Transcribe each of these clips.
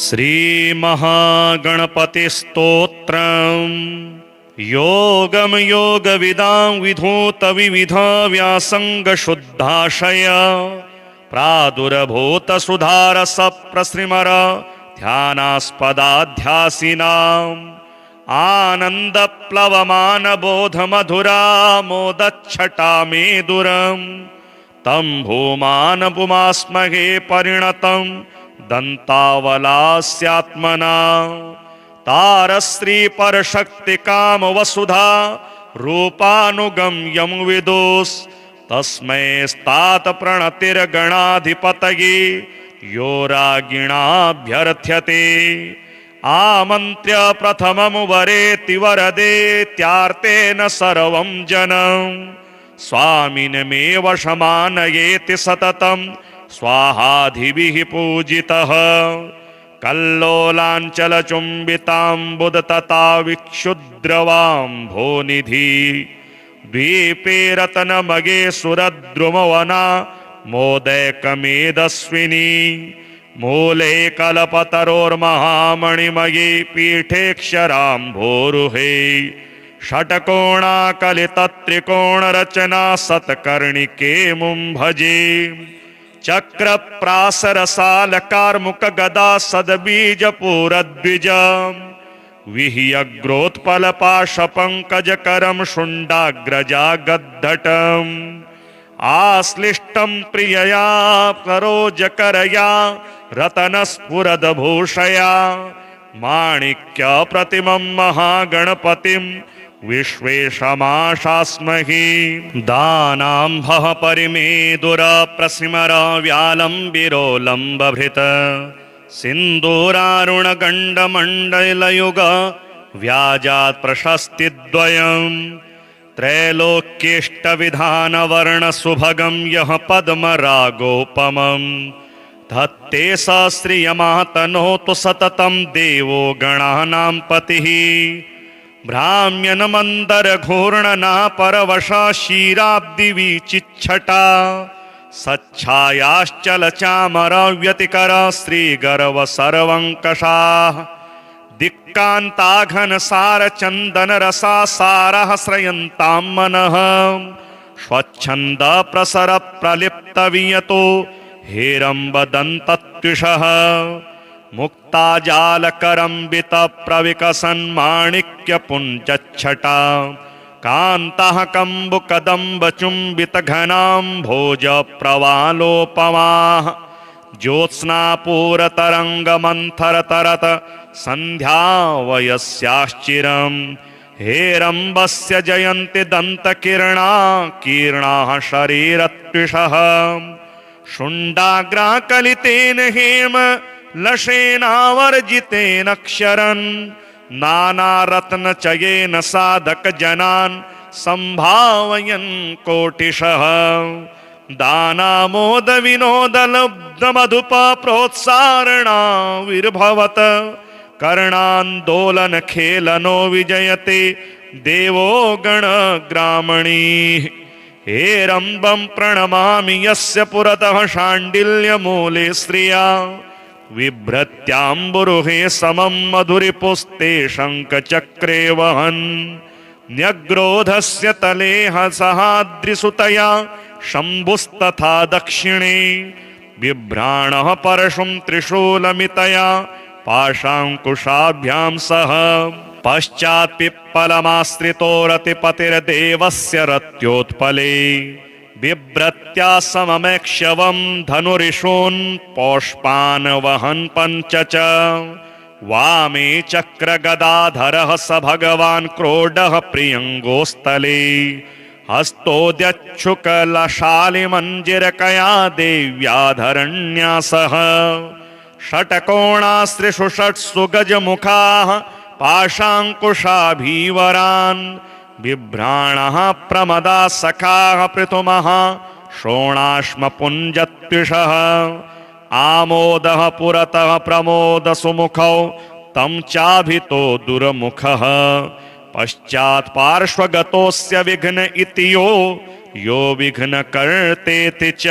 श्रीमहागणपतिस्तोत्रम् योगम योगविदां विधूत विविध व्यासंग शुद्धाशय प्रादुरभूत सुधारस प्रसृमर ध्यानास्पदाध्यासिनाम् आनंद प्लवमान बोध मधुरा मोदच्छटा मेदुरम् तं भूमान पुमास्महे परिणतं दंतावलास्यात्मना तारश्री परशक्ति काम वसुधा रूपानुगम्यं विदुस् तस्मै स्तात प्रणतिर्गणाधिपतये यो रागिणाभ्यर्थ्यते आमन्त्र्य प्रथमं वरेति वरदेत्यार्तेन सर्वं जनम् स्वामिनमेव शमानयेति सततं स्वाहाधिभिः पूजितः कल्लोलाञ्चलचुम्बिताम्बुदतता विक्षुद्रवाम्भोनिधि द्वीपे रतनमगे सुरद्रुमवना मोदैकमेदस्विनी मूले कल्पतरोर्महामणिमये पीठेक्षराम्भोरुहे षट्कोणाकलितत्रिकोणरचना सत्कर्णिके मुं भजे चक्रप्रासरसालकारमुखगदा सद्बीजपूरद्विज विह्यग्रोत्पलपाशपङ्कजकरं शुण्डाग्रजागद्धटम् आश्लिष्टं प्रियया सरोजकरया रतनस्फुरद्भूषया माणिक्यप्रतिमं महागणपतिं विश्वेशमाशास्महि दानाम्भः परिमेदुर प्रसिमर व्यालम्बिरोलम्बभृत सिन्दूरारुणगण्डमण्डलयुग व्याजात् प्रशस्तिद्वयम् त्रैलोक्येष्टविधानवर्णसुभगं यः पद्मरागोपमम् धत्ते स श्रियमातनोतु सततं देवो गणानां पतिः भ्राम्यन्मन्दरघूर्णना परवशा क्षीराब्धिविचिच्छटा सच्छायाश्चलचामरव्यतिकर श्रीगर्वसर्वङ्कषाः दिक्कान्ताघनसारचन्दनरसा सारः श्रयन्तां मनः स्वच्छन्दप्रसरप्रलिप्तवियतो हेरम्बदन्तत्विषः मुक्ताजालकरम्बितप्रविकसन्माणिक्यपुञ्जच्छटा कान्तः कम्बुकदम्बचुम्बितघनाम्भोजप्रवालोपमाः ज्योत्स्नापूरतरङ्गमन्थरतरत सन्ध्यावयस्याश्चिरम् हेरम्बस्य जयन्ति दन्तकिरणा कीर्णाः शरीरत्विषः शुण्डाग्राकलितेन हेम लशेनावर्जितेन क्षरन् नानारत्नचयेन साधकजनान् सम्भावयन् कोटिशः दानामोदविनोदलब्धमधुप प्रोत्सारणाविर्भवत् कर्णान्दोलनखेलनो विजयते देवो गणग्रामणीः हेरम्बं प्रणमामि यस्य पुरतः शाण्डिल्यमूले श्रिया बिभ्रत्याम्बुरुहे समं मधुरिपुस्ते शङ्खचक्रे वहन् न्यग्रोधस्य तले सहाद्रिसुतया शम्भुस्तथा दक्षिणे बिभ्राणः परशुं त्रिशूलमितया पाशाङ्कुशाभ्यां सह पश्चात् पिप्पलमाश्रितो रतिपतिर्देवस्य रत्योत्पले बिभ्रत्या सममेक्ष्यवं धनुरिषून् पौष्पान् वहन् पञ्च च वामे चक्रगदाधरः स भगवान् क्रोडः प्रियङ्गोस्थले हस्तोद्यच्छुकलशालिमञ्जिरकया देव्याधरण्यासः षट्कोणास्त्रिषु षट्सु गजमुखाः पाशाङ्कुशाभीवरान् बिभ्राणः प्रमदा सखाः पृथुमः शोणाश्मपुञ्जत्विषः आमोदः पुरतः प्रमोद सुमुखौ तं चाभितो दुर्मुखः पश्चात् पार्श्वगतोऽस्य विघ्न इति यो विघ्नकर्तेति च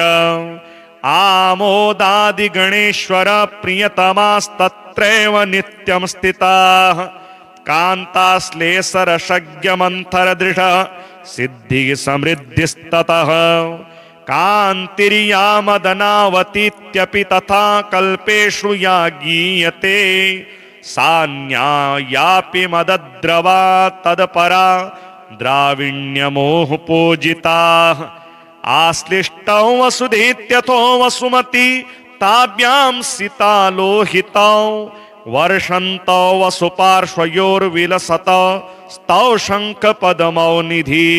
आमोदादिगणेश्वर प्रियतमास्तत्रैव नित्यं स्थिताः कान्ताश्लेषरशज्ञमन्थरदृशः सिद्धिः समृद्धिस्ततः कान्तिर्यामदनावतीत्यपि तथा कल्पेषु या गीयते सा न्यायापि मदद्रवा तदपरा द्राविण्यमोह पूजिताः आश्लिष्टौ वसुधेत्यथो वसुमती ताभ्यां सितालोहितौ वर्षन्तौ वसुपार्श्वयोर्विलसत स्तौ शङ्खपदमौ निधि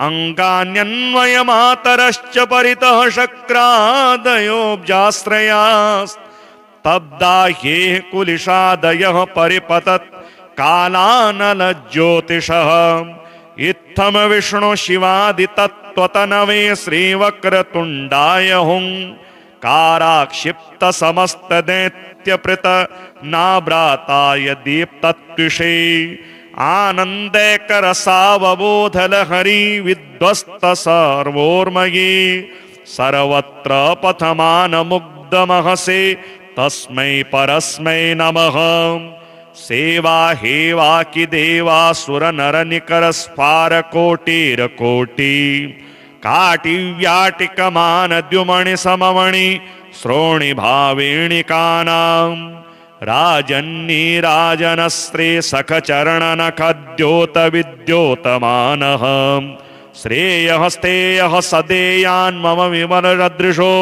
अङ्गान्यन्वयमातरश्च परितः शक्रादयोऽब्जाश्रयास्तब्दा ह्येः कुलिशादयः परिपतत् कालानलज्योतिषः इत्थं विष्णु शिवादितत्त्वतनवे श्रीवक्रतुण्डाय हुङ्काराक्षिप्त समस्तदैत्यपृत नाभ्राताय दीप्तत्कृषे आनन्दैकरसावबोधलहरी विध्वस्त सर्वोर्मये सर्वत्र पथमानमुग्धमहसे तस्मै परस्मै नमः सेवा हेवाकि देवासुर नर निकर स्फार कोटिरकोटि काटिव्याटिकमान द्युमणि सममणि श्रोणि भावेणिकानां राजन्नी राजनस्त्रे सखचरण नखद्योत विद्योतमानः श्रेयः स्तेयः सदेयान् मम विमलदृशो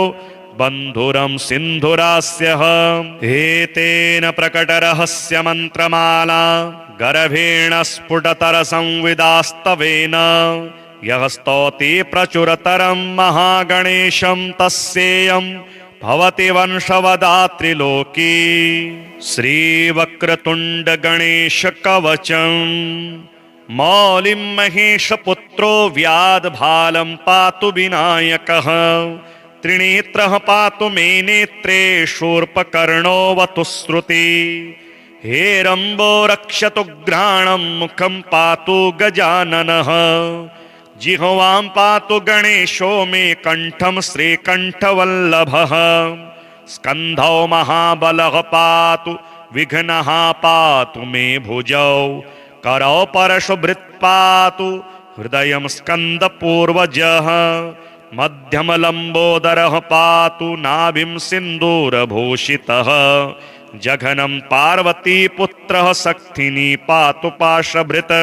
बन्धुरं सिन्धुरास्यः एतेन प्रकटरहस्य मन्त्रमाला गर्भेण स्फुटतरसंविदास्तवेन यः स्तौति प्रचुरतरं महागणेशं तस्येयं भवति वंशवदात्रिलोकी श्रीवक्रतुण्डगणेशकवचम् मौलिं महेशपुत्रो व्याधभालं पातु विनायकः त्रिनेत्रः पातु मे नेत्रे शूर्पकर्णोऽवतु श्रुति हेरम्बो रक्षतु घ्राणं मुखं पातु गजाननः जिह्वां पातु गणेशो मे कण्ठं श्रीकण्ठवल्लभः स्कन्धौ महाबलः पातु विघ्नः पातु मे भुजौ करौ परशुभृत् पातु हृदयं स्कन्दपूर्वजः मध्यमलम्बोदरः पातु नाभिं सिन्दूरभूषितः जघनं पार्वतीपुत्रः शक्तिनी पातु पाशभृत्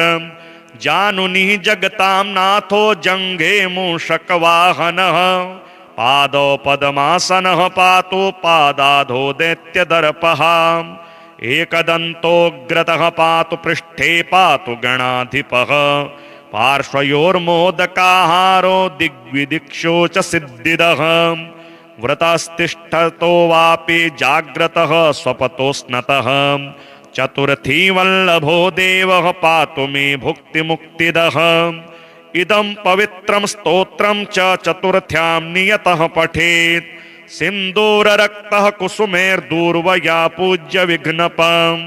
जानुनिः जगतां नाथो जङ्घे मूषकवाहनः पादौ पद्मासनः पातु पादाधो दैत्यदर्पः एकदन्तोऽग्रतः पातु पृष्ठे पातु गणाधिपः पार्श्वयोर्मोदकाहारो दिग्विदिक्षो च सिद्धिदः व्रतस्तिष्ठतो वापि जाग्रतः स्वपतो स्नतः चतुर्थी वल्लभो देवः पातु मे भुक्तिमुक्तिदः इदं पवित्रं स्तोत्रं च चतुर्थ्यां नियतः पठेत् सिन्दूररक्तः कुसुमैर्दूर्वया पूज्य विघ्नपम्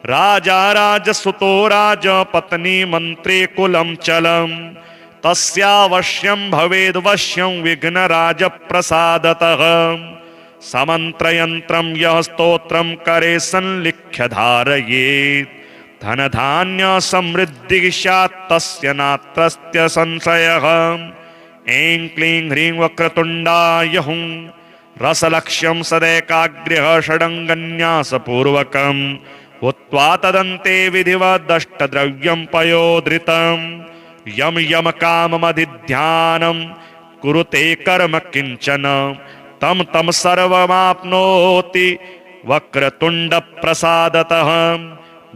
राजा राजसुतो राजपत्नी मन्त्री कुलं चलम् तस्यावश्यं भवेद्वश्यं विघ्नराजप्रसादतः समन्त्रयन्त्रं यः स्तोत्रं करे संलिख्य धारयेत् धनधान्य समृद्धिः स्यात् तस्य नात्रस्य संशयः ऐं क्लीं ह्रीं वक्रतुण्डाय हुं रसलक्ष्यं सदैकाग्र्यः षडङ्गन्यासपूर्वकम् उक्त्वा तदन्ते विधिवदष्टद्रव्यं पयोधृतं यम यम काममधिध्यानं कुरुते कर्म किंचन तम तम सर्वमाप्नोति वक्रतुंड प्रसादतः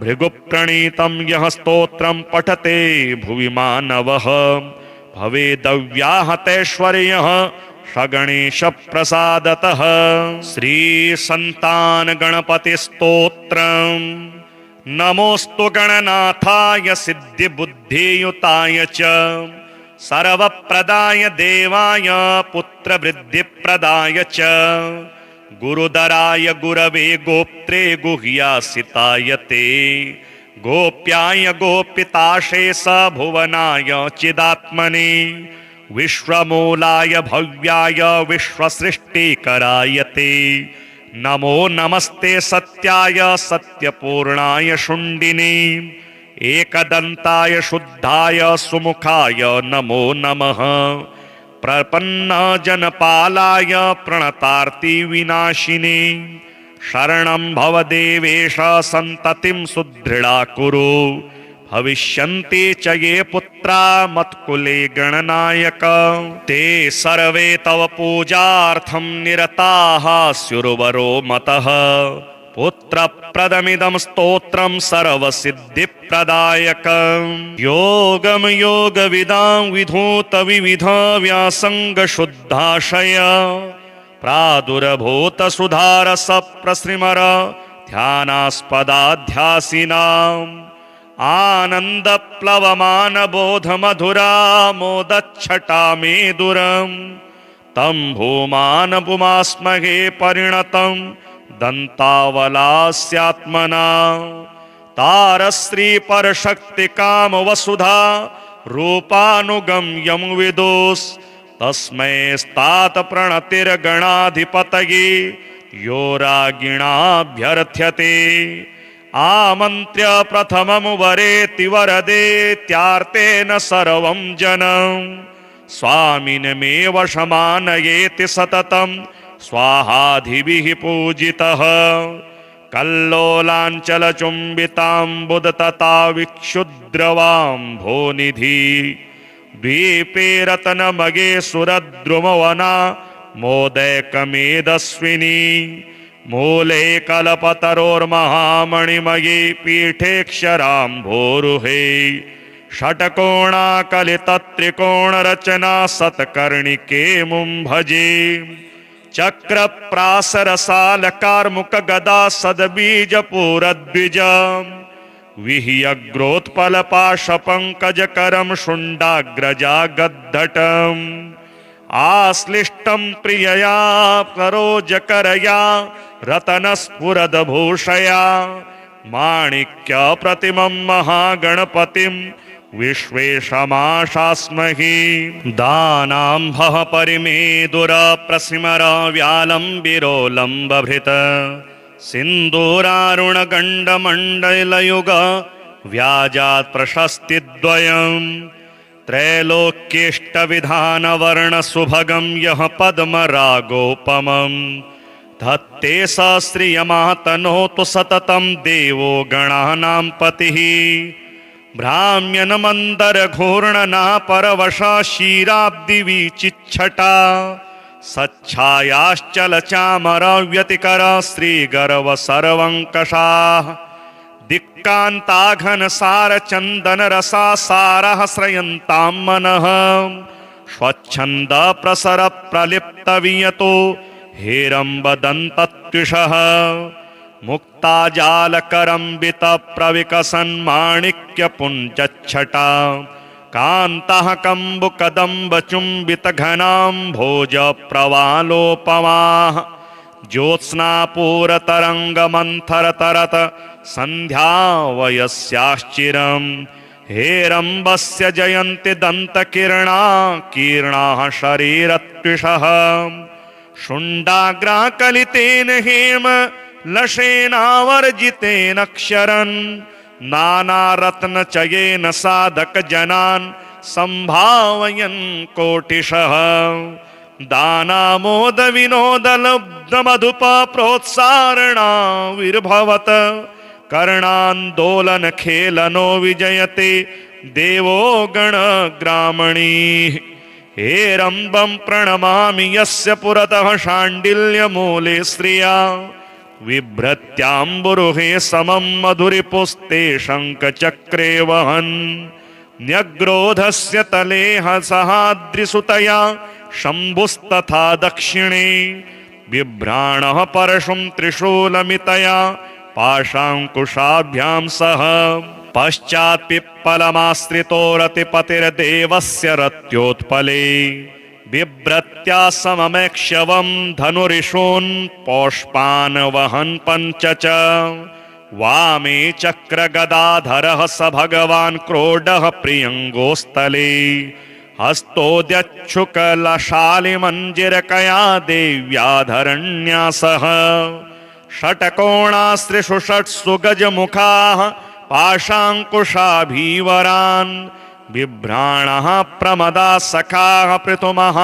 भृगुप्रणीतं यः स्तोत्रं पठते भुवि मानवः भवेदव्याहतैश्वर्यः सगणेश प्रसादतः। श्री संतान गणपति स्तोत्रम्। नमोस्तु गणनाथाय सिद्धि बुद्धियुताय च सर्वप्रदाय देवाय पुत्र वृद्धि प्रदाय च गुरुदराय गुरवे गोप्त्रे गुह्यासिताय ते गोप्याय गोपिताशे स भुवनाय चिदात्मने विश्वमूलाय भव्याय विश्वसृष्टिकराय ते नमो नमस्ते सत्याय सत्यपूर्णाय शुण्डिने एकदन्ताय शुद्धाय सुमुखाय नमो नमः प्रपन्न जनपालाय प्रणतार्ति विनाशिने शरणं भव देवेश सन्ततिं सुदृढा कुरु भविष्यन्ति च ये पुत्रा मत्कुले गणनायक ते सर्वे तव पूजार्थं निरताः स्युर्वरो मतः पुत्रप्रदमिदं स्तोत्रं सर्वसिद्धिप्रदायक योगं योगविदां विधूत विविध व्यासंग शुद्धाशय प्रादुर्भूत सुधारस प्रसृमर ध्यानास्पदाध्यासिनाम् आनंद प्लवमान बोध मधुरा मोदच्छटा मेदुरम् तं भूमान पुमास्महे परिणतं दन्तावलास्यात्मना तारश्री परशक्ति काम वसुधा रूपानुगम्यं विदुस् तस्मै स्तात प्रणतिर्गणाधिपतये यो रागिणाभ्यर्थ्यते आमन्त्र्य प्रथममुवरेति वरदेत्यार्तेन सर्वं जनं स्वामिनमेव शमानयेति सततं स्वाहाधिभिः पूजितः कल्लोलाञ्चलचुम्बिताम्बुदतता विक्षुद्रवाम्भोनिधि द्वीपे रतनमगे सुरद्रुमवना मोदैकमेदस्विनी मूले कल्पतरोर्महामणिमये पीठेक्षराम्भोरुहे षट्कोणाकलितत्रिकोणरचना सत्कर्णिके मुं भजे चक्रप्रासरसालकार्मुकगदा सद्बीजपूरद्विज विह्यग्रोत्पलपाशपङ्कजकरं शुण्डाग्रजागद्धटम् आश्लिष्टं प्रियया सरोजकरया रतनस्फुरद्भूषया माणिक्यप्रतिमं महागणपतिं विश्वेशमाशास्महि दानाम्भः परिमेदुरप्रसिमर व्यालम्बिरोलम्बभृत सिन्दूरारुणगण्डमण्डलयुग व्याजात् प्रशस्तिद्वयम् त्रैलोक्येष्टविधानवर्णसुभगं यः पद्मरागोपमम् धत्ते स श्रियमातनोतु सततं देवो गणानां पतिः भ्राम्यन्मन्दरघूर्णना परवशा क्षीराब्धिविचिच्छटा सच्छायाश्चलचामरव्यतिकरा श्रीगर्वसर्वङ्कषाः दिक्कान्ताघनसारचन्दनरसा सारः श्रयन्तां मनः स्वच्छन्दप्रसरप्रलिप्तवियतो हेरम्बदन्तत्विषः मुक्ताजालकरम्बितप्रविकसन्माणिक्यपुञ्जच्छटा कान्तः कम्बुकदम्बचुम्बितघनाम्भोजप्रवालोपमाः ज्योत्स्नापूरतरङ्गमन्थरतरत सन्ध्यावयस्याश्चिरम् हेरम्बस्य जयन्ति दन्तकिरणा कीर्णाः शरीरत्विषः शुण्डाग्राकलितेन हेम लशेनावर्जितेन क्षरन् नानारत्नचयेन साधकजनान् सम्भावयन् कोटिशः दानामोदविनोदलब्धमधुप प्रोत्सारणाविर्भवत् कर्णान्दोलनखेलनो विजयते देवो गणग्रामणीः हेरम्बं प्रणमामि यस्य पुरतः शाण्डिल्यमूले श्रिया बिभ्रत्याम्बुरुहे समं मधुरिपुस्ते शङ्खचक्रे वहन् न्यग्रोधस्य तले सहाद्रिसुतया शम्भुस्तथा दक्षिणे बिभ्राणः परशुं त्रिशूलमितया पाशाङ्कुशाभ्यां सह पश्चात् पिप्पलमाश्रितो रतिपतिर्देवस्य रत्योत्पले बिभ्रत्या सममेक्ष्यवं धनुरिषून् पौष्पान् वहन् पञ्च च वामे चक्रगदाधरः स भगवान् क्रोडः प्रियङ्गोस्थले हस्तोद्यच्छुकलशालिमञ्जिरकया देव्याधरण्या सह षट्कोणास्त्रिषु षट्सु गजमुखाः पाशाङ्कुशाभीवरान् बिभ्राणः प्रमदाः सखाः पृथुमः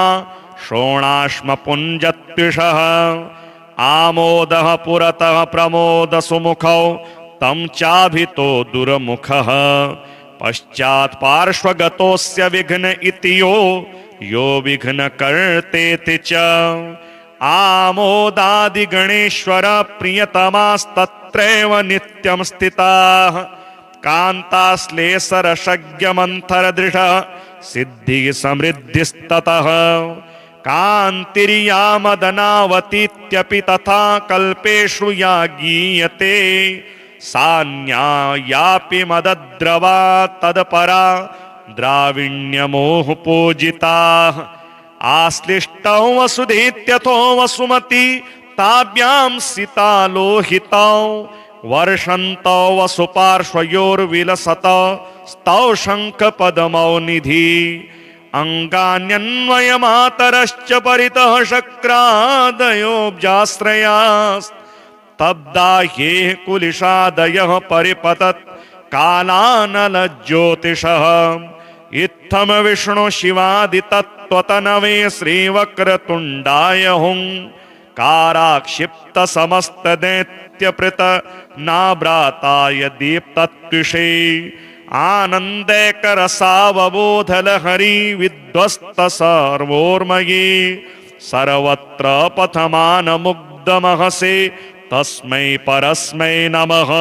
शोणाश्मपुञ्जत्विषः आमोदः पुरतः प्रमोदसुमुखौ तं चाभितो दुर्मुखः पश्चात् पार्श्वगतोऽस्य विघ्न इति यो विघ्नकर्तेति च आमोदादिगणेश्वर प्रियतमास्तत्रैव नित्यं स्थिताः कान्ताश्लेषरशज्ञमन्थरदृशः सिद्धिः समृद्धिस्ततः कान्तिर्यामदनावतीत्यपि तथा कल्पेषु या गीयते सा न्यायापि मदद्रवा तदपरा द्राविण्यमोह पूजिताः आश्लिष्टौ वसुधेत्यथो वसुमती ताभ्यां सितालोहितौ वर्षन्तौ वसुपार्श्वयोर्विलसत स्तौ शङ्खपदमौ निधि अङ्गान्यन्वयमातरश्च परितः शक्रादयोऽब्जाश्रयास्तब्दा ह्येः कुलिशादयः परिपतत् कालानलज्योतिषः इत्थं विष्णु शिवादितत्त्वतनवे श्रीवक्रतुण्डाय हुङ्काराक्षिप्त समस्तदैत्यपृत नाभ्राताय दीप्तत्विषे आनन्दैकरसावबोधलहरी विध्वस्त सर्वोर्मये सर्वत्र पथमानमुग्धमहसे तस्मै परस्मै नमः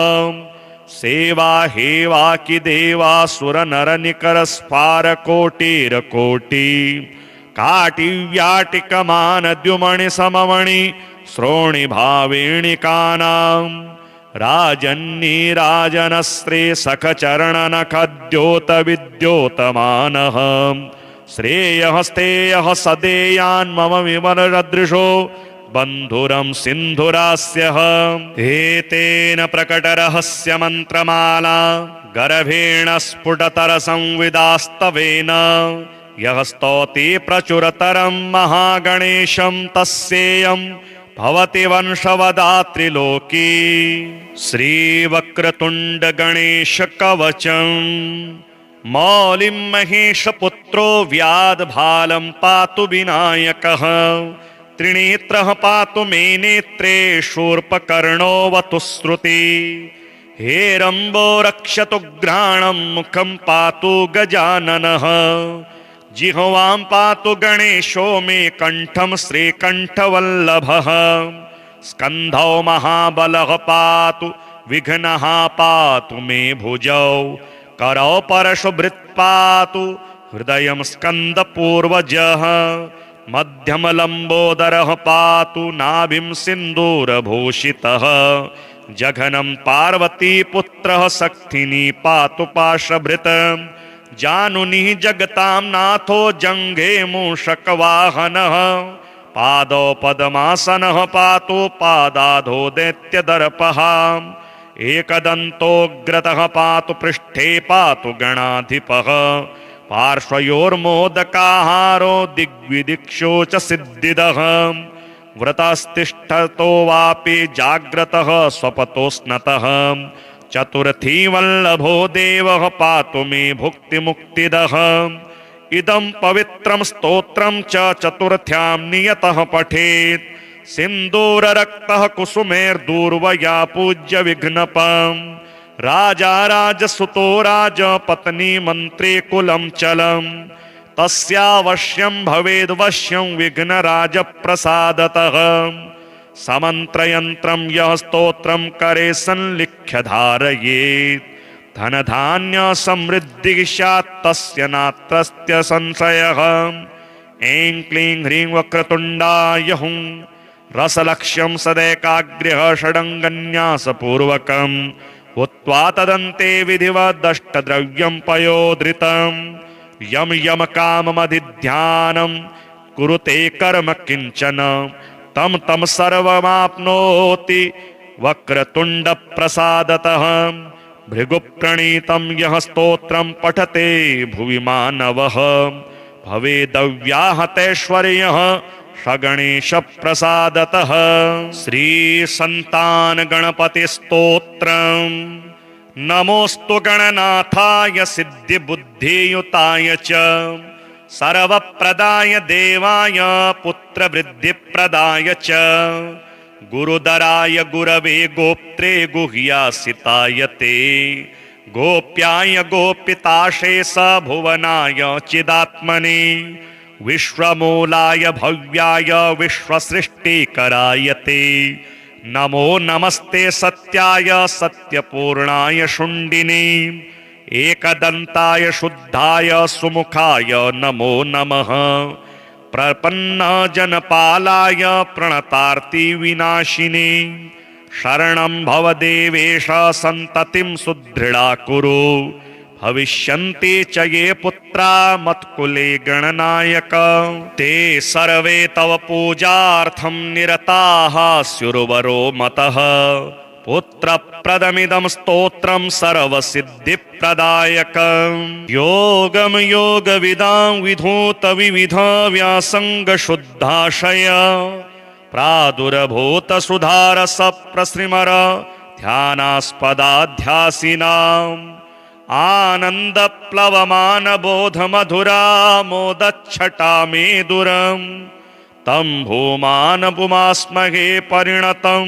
सेवा हेवाकि देवासुरनरनिकर स्फारकोटिरकोटि काटिव्याटिकमानद्युमणि सममणि श्रोणिभावेणिकानां राजन्नी राजनस्त्रे सखचरणनखद्योत विद्योतमानः श्रेयः स्तेयः सदेयान् मम विमलदृशो बन्धुरं सिन्धुरास्यः एतेन प्रकटरहस्य मन्त्रमाला गर्भेण स्फुटतरसंविदास्तवेन यः स्तौति प्रचुरतरं महागणेशं तस्येयं भवति वंशवदात्रिलोकी श्रीवक्रतुण्डगणेशकवचं मौलिं महेशपुत्रो व्याधभालं पातु विनायकः त्रिनेत्रः पातु मे नेत्रे शूर्पकर्णोऽवतु श्रुति हेरम्बो रक्षतु घ्राणं मुखं पातु गजाननः जिह्वां पातु गणेशो मे कण्ठं श्रीकण्ठवल्लभः स्कन्धौ महाबलः पातु विघ्नः पातु मे भुजौ करौ परशुभृत् पातु हृदयं स्कन्दपूर्वजः मध्यमलम्बोदरः पातु नाभिं सिन्दूरभूषितः जघनं पार्वतीपुत्रः शक्तिनी पातु पाशभृत् जानुनिः जगतां नाथो जङ्घे मूषकवाहनः पादौ पद्मासनः पातु पादाधो दैत्यदर्पः एकदन्तोऽग्रतः पातु पृष्ठे पातु गणाधिपः पार्श्वयोर्मोदकाहारो दिग्विदिक्षो च सिद्धिदः व्रतस्तिष्ठतो वापि जाग्रतः स्वपतो स्नतः चतुर्थी वल्लभो देवः पातु मे भुक्तिमुक्तिदः इदं पवित्रं स्तोत्रं च चतुर्थ्यां नियतः पठेत् सिन्दूररक्तः कुसुमेर्दूर्वया पूज्य विघ्नपम् राजा राजसुतो राजपत्नी मन्त्री कुलं चलम् तस्यावश्यं भवेद्वश्यं विघ्नराजप्रसादतः समन्त्रयन्त्रं यः स्तोत्रं करे संलिख्य धारयेत् धनधान्य समृद्धिः स्यात् तस्य नात्रस्य संशयः ऐं क्लीं ह्रीं वक्रतुण्डाय हुं रसलक्ष्यं सदैकाग्र्यः षडङ्गन्यासपूर्वकम् हुत्वा तदन्ते विधिवदष्टद्रव्यं पयोधृतं यम यम काममधिध्यानं कुरुते कर्म किंचन तम तम सर्वमाप्नोति वक्रतुंड प्रसादतः भृगुप्रणीतं यः स्तोत्रं पठते भुवि मानवः भवेदव्याहतैश्वर्यः सगणेश प्रसादतः। श्री संतान गणपति स्तोत्रम्। नमोस्तु गणनाथाय सिद्धि बुद्धियुताय च सर्वप्रदाय देवाय पुत्र वृद्धि प्रदाय च गुरुदराय गुरवे गोप्त्रे गुह्यासिताय ते गोप्याय गोपिताशे स भुवनाय चिदात्मने विश्वमूलाय भव्याय विश्वसृष्टिकराय ते नमो नमस्ते सत्याय सत्यपूर्णाय शुण्डिने एकदन्ताय शुद्धाय सुमुखाय नमो नमः। प्रपन्न जनपालाय प्रणतार्ति विनाशिने शरणं भव देवेश सन्ततिं सुदृढा कुरु भविष्यन्ति च ये पुत्रा मत्कुले गणनायक ते सर्वे तव पूजार्थं निरताः स्युर्वरो मतः। पुत्रप्रदमिदं स्तोत्रं सर्वसिद्धिप्रदायकं योगं योगविदां विधूत विविध व्यासंगशुद्धाशय प्रादुर्भूत सुधारस प्रसृमर ध्यानास्पदाध्यासिनाम् आनन्दप्लवमान बोध मधुरा मोदच्छटा मेदुरम् तं भूमान पुमास्महे परिणतं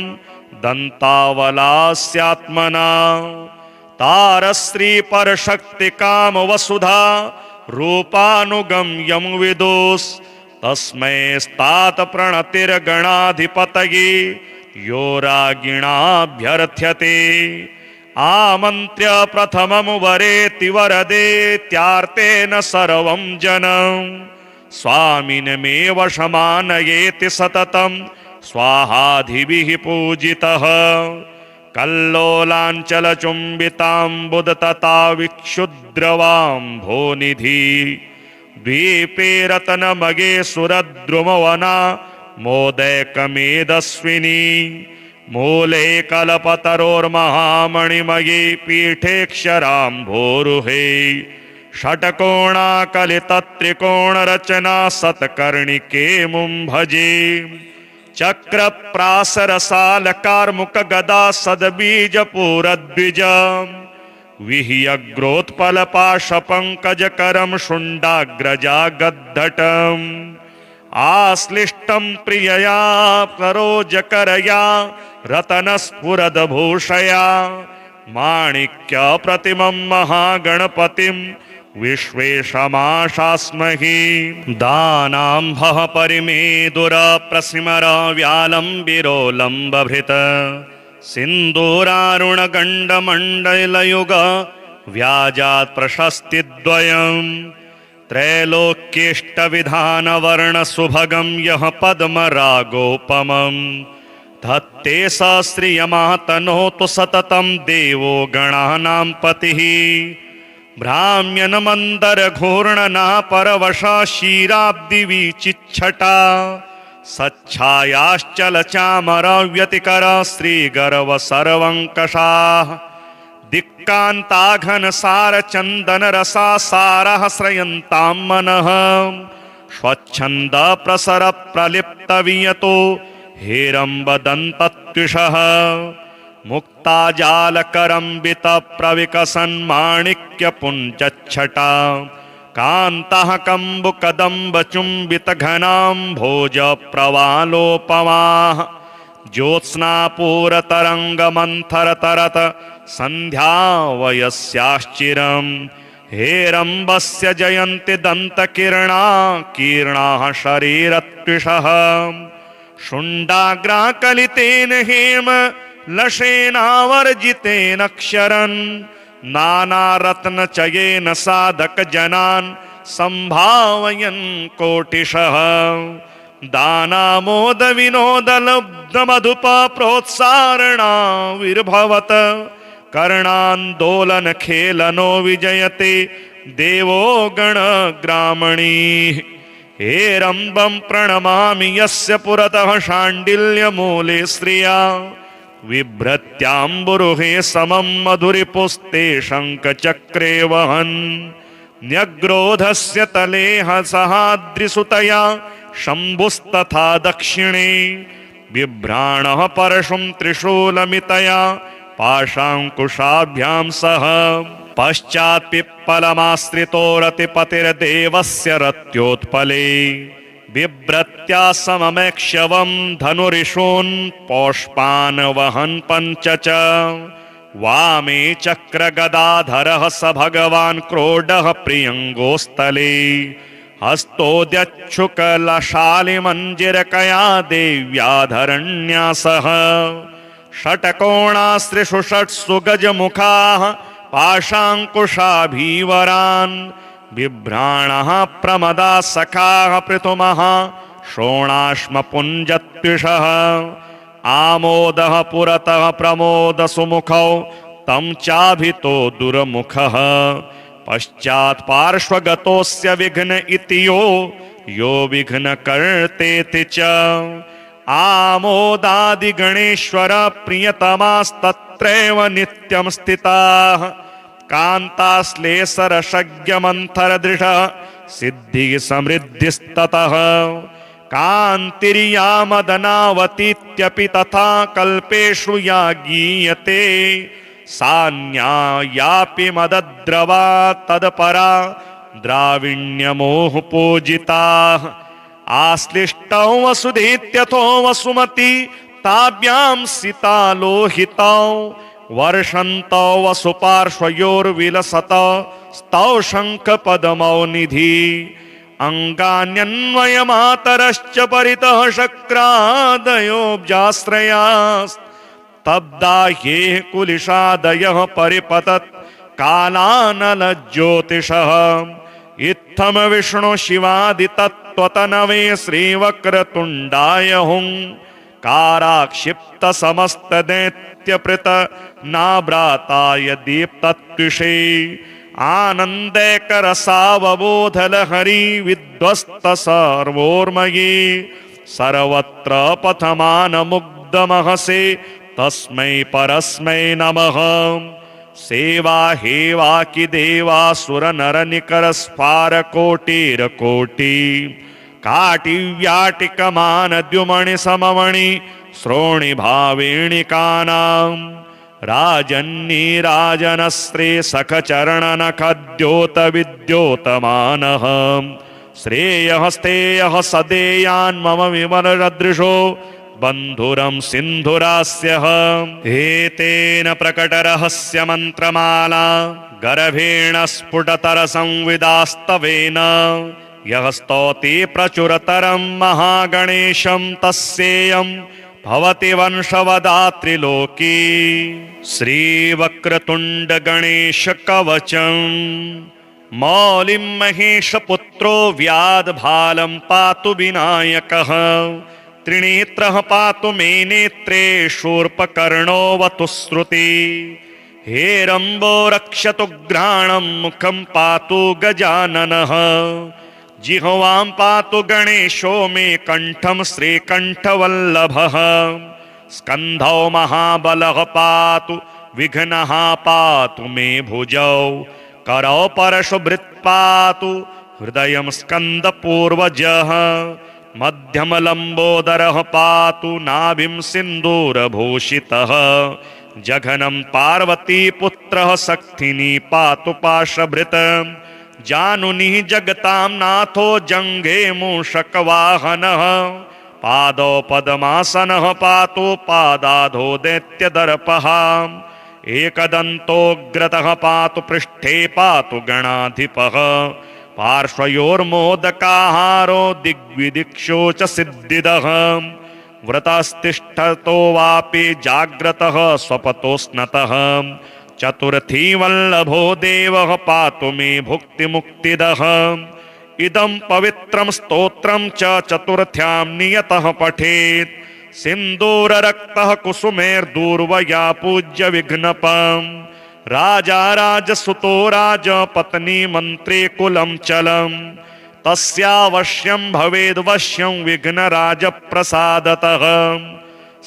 दन्तावलास्यात्मना तारश्री परशक्ति काम वसुधा रूपानुगम्यं विदुस् तस्मै स्तात प्रणतिर्गणाधिपतये यो रागिणाभ्यर्थ्यते आमन्त्र्य प्रथमं वरेति वरदेत्यार्तेन सर्वं जनं स्वामिनमेव शमानयेति सततं स्वाहाधिभिः पूजितः कल्लोलाञ्चलचुम्बिताम्बुदतता विक्षुद्रवाम्भोनिधि द्वीपे रतनमगे सुरद्रुमवना मोदैकमेदस्विनी मूले कल्पतरोर्महामणिमये पीठेक्षराम्भोरुहे षट्कोणाकलितत्रिकोणरचना सत्कर्णिके मुं भजे चक्रप्रासरसालकार्मुकगदा सद्बीजपूरद्विज विह्यग्रोत्पलपाशपङ्कजकरं शुण्डाग्रजागद्धटम् आश्लिष्टं प्रियया सरोजकरया रतनस्फुरद्भूषया माणिक्यप्रतिमं महागणपतिं विश्वेशमाशास्महि दानाम्भः परिमेदुरप्रसिमर व्यालम्बिरोलम्बभृत सिन्दूरारुणगण्डमण्डलयुग व्याजात् प्रशस्तिद्वयम् त्रैलोक्येष्टविधानवर्णसुभगं यः पद्मरागोपमम् धत्ते स श्रियमातनोतु सततं देवो गणानां पतिः भ्राम्यन्मन्दरघूर्णना परवशा क्षीराब्धिविचिच्छटा सच्छायाश्चलचामरव्यतिकर श्रीगर्वसर्वङ्कषाः दिक्कान्ताघनसारचन्दनरसासारः श्रयन्तां मनः स्वच्छन्दप्रसरप्रलिप्तवियतो हेरम्बदन्तत्विषः मुक्ताजालकरम्बितप्रविकसन्माणिक्यपुञ्जच्छटा कान्तः कम्बुकदम्बचुम्बितघनाम्भोजप्रवालोपमाः ज्योत्स्नापूरतरङ्गमन्थरतरत सन्ध्यावयस्याश्चिरम् हेरम्बस्य जयन्ति दन्तकिरणा कीर्णाः शरीरत्विषः शुण्डाग्राकलितेन हेम लशेनावर्जितेन क्षरन् नानारत्नचयेन साधकजनान् सम्भावयन् कोटिशः दानामोदविनोदलब्धमधुप प्रोत्सारणाविर्भवत् कर्णान्दोलनखेलनो विजयते देवो गणग्रामणीः हेरम्बं प्रणमामि यस्य पुरतः शाण्डिल्यमूले श्रिया बिभ्रत्याम्बुरुहे समं मधुरिपुस्ते शङ्खचक्रे वहन् न्यग्रोधस्य तले सहाद्रिसुतया शम्भुस्तथा दक्षिणे बिभ्राणः परशुं त्रिशूलमितया पाशाङ्कुशाभ्यां सह पश्चात् पिप्पलमाश्रितो रतिपतिर्देवस्य रत्योत्पले बिभ्रत्या सममेक्ष्यवं धनुरिषून् पौष्पान् वहन् पञ्च च वामे चक्रगदाधरः स भगवान् क्रोडः प्रियङ्गोस्थले हस्तोद्यच्छुकलशालिमञ्जिरकया देव्याधरण्या सह षट्कोणास्त्रिषु षट्सु गजमुखाः पाशाङ्कुशाभीवरान् बिभ्राणः प्रमदा सखाः पृथुमः शोणाश्मपुञ्जत्विषः आमोदः पुरतः प्रमोद सुमुखौ तं चाभितो दुर्मुखः पश्चात् पार्श्वगतोऽस्य विघ्न इति यो विघ्नकर्तेति च आमोदादिगणेश्वर प्रियतमास्तत्रैव नित्यं स्थिताः कान्ताश्लेषरशज्ञमन्थरदृशः सिद्धिः समृद्धिस्ततः कान्तिर्यामदनावतीत्यपि तथा कल्पेषु या गीयते सान्यायापि मदद्रवा तत्परा द्राविण्यमोह पूजिताः आश्लिष्टौ वसुधेत्यथो वसुमती ताभ्यां सीतालोहितौ वर्षन्तौ वसुपार्श्वयोर्विलसत स्तौ शङ्खपदमौ निधि अङ्गान्यन्वयमातरश्च परितः शक्रादयोऽब्जाश्रयास्तब्दा ह्येः कुलिशादयः परिपतत् कालानलज्योतिषः इत्थं विष्णु शिवादितत्त्वतनवे श्रीवक्रतुण्डाय हुङ्काराक्षिप्त समस्तदैत्यपृत नाभ्राताय दीप्तत्विषे आनन्दैकरसावबोधलहरी विध्वस्त सर्वोर्मये सर्वत्र पथमानमुग्धमहसे तस्मै परस्मै नमः सेवा हेवाकि देवासुरनरनिकरस्फारकोटिरकोटि काटिव्याटिकमानद्युमणिसममणि श्रोणिभावेणिकानाम् राजन्नीराजनस्त्रे सखचरणनखद्योतविद्योतमानः श्रेयः स्तेयः सदेयान् मम विमलदृशो बन्धुरं सिन्धुरास्यः एतेन प्रकटरहस्यमन्त्रमाला गर्भेण स्फुटतरसंविदास्तवेन यः स्तौति प्रचुरतरं महागणेशं तस्येयं भवति वंशवदात्रिलोकी श्रीवक्रतुण्डगणेशकवचम् मौलिं महेशपुत्रो व्याधभालं पातु विनायकः त्रिनेत्रः पातु मे नेत्रे शूर्पकर्णोऽवतु श्रुति हेरम्बो रक्षतु घ्राणं मुखं पातु गजाननः जिह्वां पातु गणेशो मे कण्ठं श्रीकण्ठवल्लभः स्कन्धौ महाबलः पातु विघ्नः पातु मे भुजौ करौ परशुभृत् पातु हृदयं स्कन्दपूर्वजः मध्यमलम्बोदरः पातु नाभिं सिन्दूरभूषितः जघनं पार्वतीपुत्रः शक्तिनी पातु पाशभृत् जानुनिः जगतां नाथो जङ्घे मूषकवाहनः पादौ पद्मासनः पातु पादाधो दैत्यदर्पः एकदन्तोऽग्रतः पातु पृष्ठे पातु गणाधिपः पार्श्वयोर्मोदकाहारो दिग्विदिक्षो च सिद्धिदः व्रतस्तिष्ठतो वापि जाग्रतः स्वपतो स्नतः चतुर्थी वल्लभो देवः पातु मे भुक्तिमुक्तिदः इदं पवित्रं स्तोत्रं च चतुर्थ्यां नियतः पठेत् सिन्दूररक्तः कुसुमैर्दूर्वया पूज्य विघ्नपम् राजा राजसुतो राजपत्नी मन्त्री कुलं चलम् तस्यावश्यं भवेद्वश्यं विघ्नराजप्रसादतः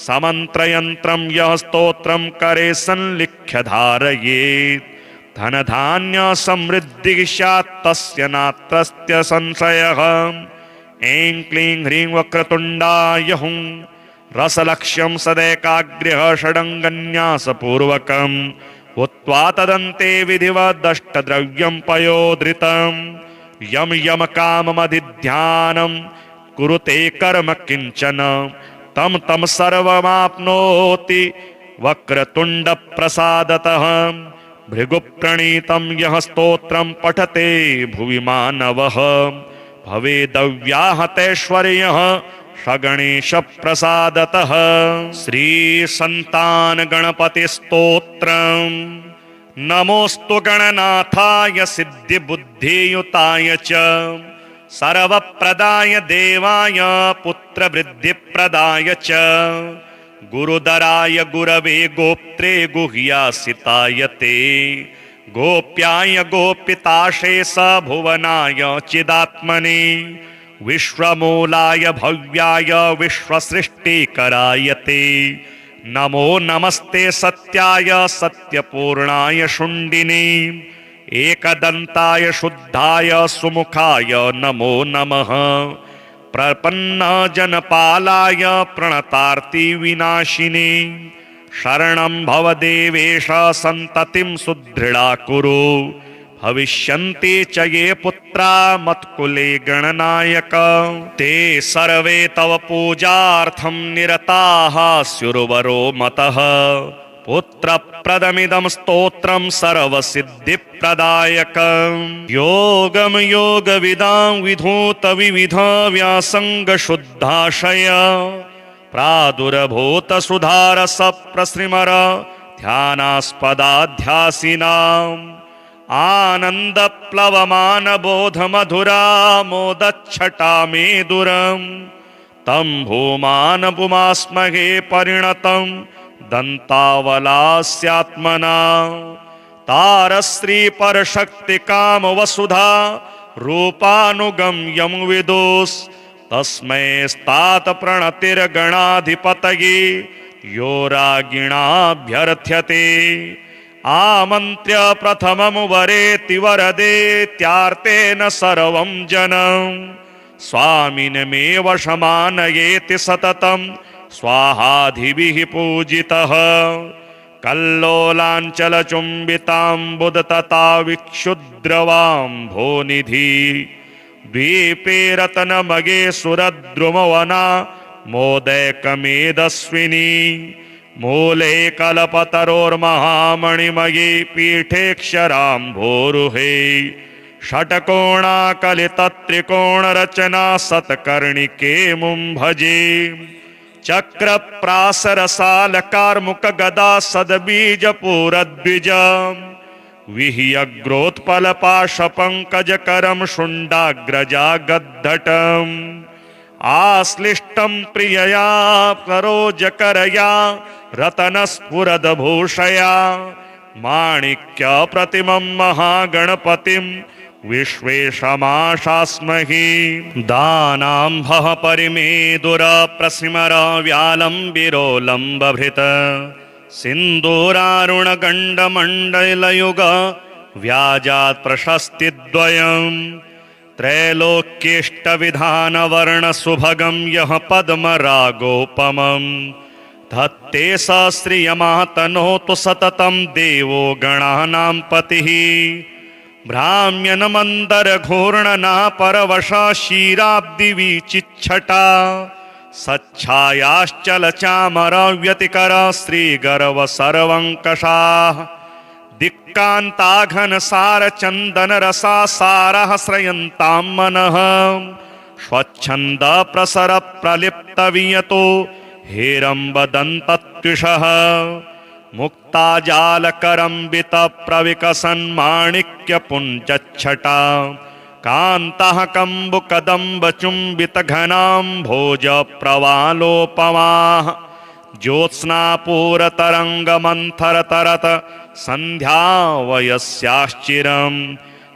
समन्त्रयन्त्रं यः स्तोत्रं करे संलिख्य धारयेत् धनधान्य समृद्धि स्यात् तस्य नात्रस्य संशयः। ऐं क्लीं ह्रीं वक्रतुण्डाय हुं रसलक्ष्यं सदैकाग्र्यः षडङ्गन्यासपूर्वकम् उत्वा तदन्ते विधिवदष्टद्रव्यं पयोधृतं। यम यम काममधिध्यानं कुरुते कर्म किंचन तम तम सर्वमाप्नोति वक्रतुंड प्रसादतः। भृगुप्रणीतं यः स्तोत्रं पठते भुवि मानवः भवेदव्याहतैश्वर्यः सगणेश प्रसादतः। श्री संतान गणपति स्तोत्रम्। नमोस्तु गणनाथाय सिद्धि बुद्धियुताय च सर्वप्रदाय देवाय पुत्र वृद्धि प्रदाय च गुरुदराय गुरवे गोप्त्रे गुह्यासिताय ते गोप्याय गोपिताशेष भुवनाय चिदात्मने विश्वमूलाय भव्याय विश्वसृष्टिकराय ते नमो नमस्ते सत्याय सत्यपूर्णाय शुण्डिने एकदन्ताय शुद्धाय सुमुखाय नमो नमः। प्रपन्न जनपालाय प्रणतार्ति विनाशिने शरणं भव देवेश सन्ततिं सुदृढा कुरु भविष्यन्ति च ये पुत्रा मत्कुले गणनायक ते सर्वे तव पूजार्थं निरताः स्युर्वरो मतः। पुत्रप्रदमिदं स्तोत्रं सर्वसिद्धिप्रदायकं योगं योगविदां विधूत विविध व्यासंग शुद्धाशय प्रादुर्भूत सुधारस प्रसृमर ध्यानास्पदाध्यासिनाम् आनंद प्लवमान बोध मधुरा मोदच्छटा मेदुरम् तं भूमान पुमास्महे परिणतं दन्तावलास्यात्मना तारश्री परशक्ति काम वसुधा रूपानुगम्यं विदुस् तस्मै स्तात प्रणतिर्गणाधिपतये यो रागिणाभ्यर्थ्यते आमन्त्र्य प्रथमं वरेति वरदेत्यार्तेन सर्वं जनं स्वामिनमेव शमानयेति सततं स्वाहाधिभिः पूजितः कल्लोलाञ्चलचुम्बिताम्बुदतता विक्षुद्रवाम्भोनिधि द्वीपे रतनमगे सुरद्रुमवना मोदैकमेदस्विनी मूले कल्पतरोर्महामणिमये पीठेक्षराम्भोरुहे षट्कोणाकलितत्रिकोणरचना सत्कर्णिके मुं भजे चक्रप्रासरसालकार्मुकगदा सद्बीजपूरद्विज विह्यग्रोत्पलपाशपङ्कजकरं शुण्डाग्रजागद्धटम् आश्लिष्टं प्रियया सरोजकरया रतनस्फुरद्भूषया माणिक्यप्रतिमं महागणपतिं विश्वेशमाशास्महि दानाम्भः परिमेदुरप्रसिमर व्यालम्बिरोलम्बभृत सिन्दूरारुणगण्डमण्डलयुग व्याजात् प्रशस्तिद्वयम् त्रैलोक्येष्टविधानवर्णसुभगं यः पद्मरागोपमं धत्ते स श्रियमातनोतु सततं देवो गणानां पतिः भ्राम्यन्मन्दरघूर्णना परवशा क्षीराब्धिविचिच्छटा सच्छायाश्चलचामरव्यतिकर श्रीगर्वसर्वङ्कषाः दिक्कान्ताघनसारचन्दनरसा सारः श्रयन्तां मनः स्वच्छन्दप्रसरप्रलिप्तवियतो हेरम्बदन्तत्विषः मुक्ताजालकरम्बितप्रविकसन्माणिक्यपुञ्जच्छटा कान्तः कम्बुकदम्बचुम्बितघनाम्भोजप्रवालोपमाः ज्योत्स्नापूरतरङ्गमन्थरतरत सन्ध्यावयस्याश्चिरम्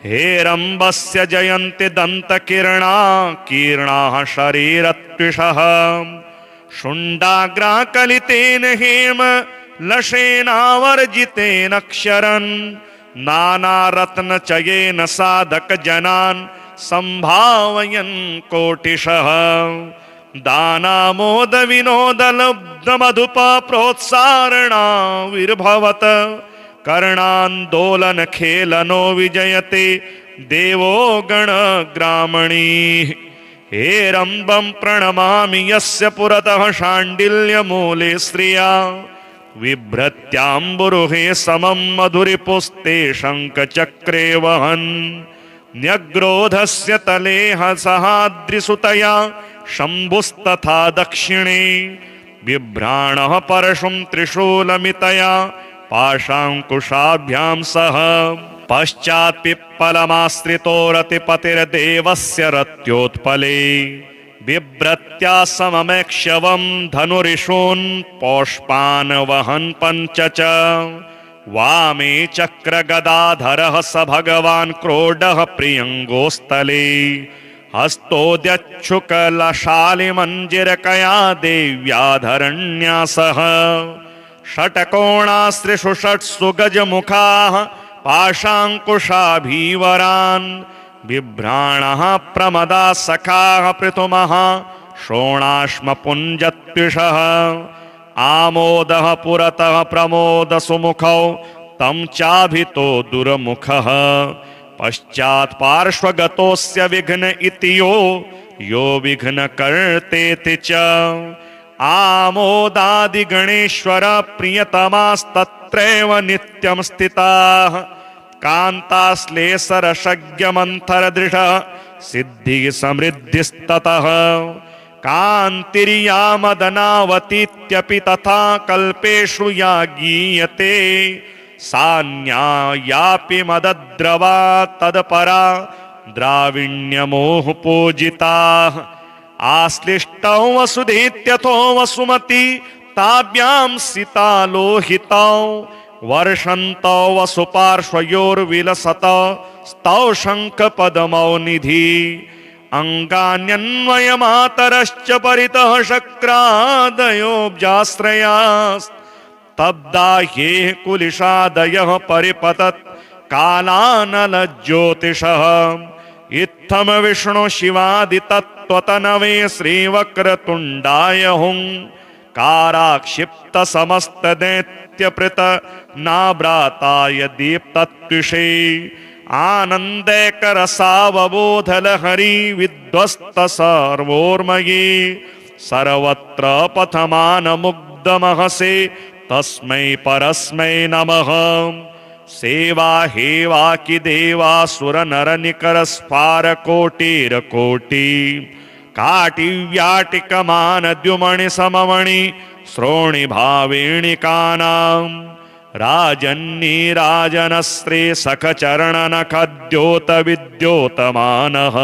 हेरम्बस्य जयन्ति दन्तकिरणा कीर्णाः शरीरत्विषः शुण्डाग्राकलितेन हेम लशेनावर्जितेन क्षरन् नानारत्नचयेन साधकजनान् सम्भावयन् कोटिशः दानामोदविनोदलब्धमधुप प्रोत्सारणाविर्भवत् कर्णान्दोलनखेलनो विजयते देवो गणग्रामणीः हेरम्बं प्रणमामि यस्य पुरतः शाण्डिल्यमूले श्रिया बिभ्रत्याम्बुरुहे समं मधुरिपुस्ते शङ्खचक्रे वहन् न्यग्रोधस्य तले सहाद्रिसुतया शम्भुस्तथा दक्षिणे बिभ्राणः परशुं त्रिशूलमितया पाशाङ्कुशाभ्यां सह पश्चात् पिप्पलमाश्रितो रतिपतिर्देवस्य रत्योत्पले बिभ्रत्या सममेक्ष्यवं धनुरिषून् पौष्पान् वहन् पञ्च च वामे चक्रगदाधरः स भगवान् क्रोडः प्रियङ्गोस्थले हस्तोद्यच्छुकलशालिमञ्जिरकया देव्याधरण्यासः षट्कोणास्त्रिषु षट्सु गजमुखाः पाशाङ्कुशाभीवरान् बिभ्राणः प्रमदा सखाः पृथुमः शोणाश्मपुञ्जत्विषः आमोदः पुरतः प्रमोदसुमुखौ तं चाभितो दुर्मुखः पश्चात् पार्श्वगतोऽस्य विघ्न इति यो विघ्नकर्तेति च आमोदादिगणेश्वर प्रियतमास्तत्रैव नित्यं स्थिताः कान्ताश्लेषरशग्यमन्थरदृशः सिद्धिः समृद्धिस्ततः कान्तिर्यामदनावतीत्यपि तथा कल्पेषु या गीयते सा न्यायापि मदद्रवा तत्परा द्राविण्यमोह पूजिताः आश्लिष्टौ वसुधेत्यथो वसुमती ताभ्यां सितालोहितौ वर्षन्तौ वसुपार्श्वयोर्विलसत स्तौ शङ्खपदमौ निधि अङ्गान्यन्वयमातरश्च परितः शक्रादयोऽब्जाश्रयास्तब्दा ह्येः कुलिशादयः परिपतत् कालानलज्योतिषः इत्थं विष्णु शिवादितत्त्वतनवे श्रीवक्रतुण्डाय हुङ्काराक्षिप्त समस्तदैत्यपृत नाभ्राताय दीप्तत्विषे आनन्दैकरसावबोधलहरी विध्वस्त सर्वोर्मये सर्वत्र पथमानमुग्धमहसे तस्मै परस्मै नमः सेवा हेवाकि देवासुर नर निकर स्फारकोटिरकोटि काटिव्याटिकमान द्युमणि सममणि श्रोणि भावेणिकानां राजन्नी राजनस्त्रे सखचरणनखद्योत विद्योतमानः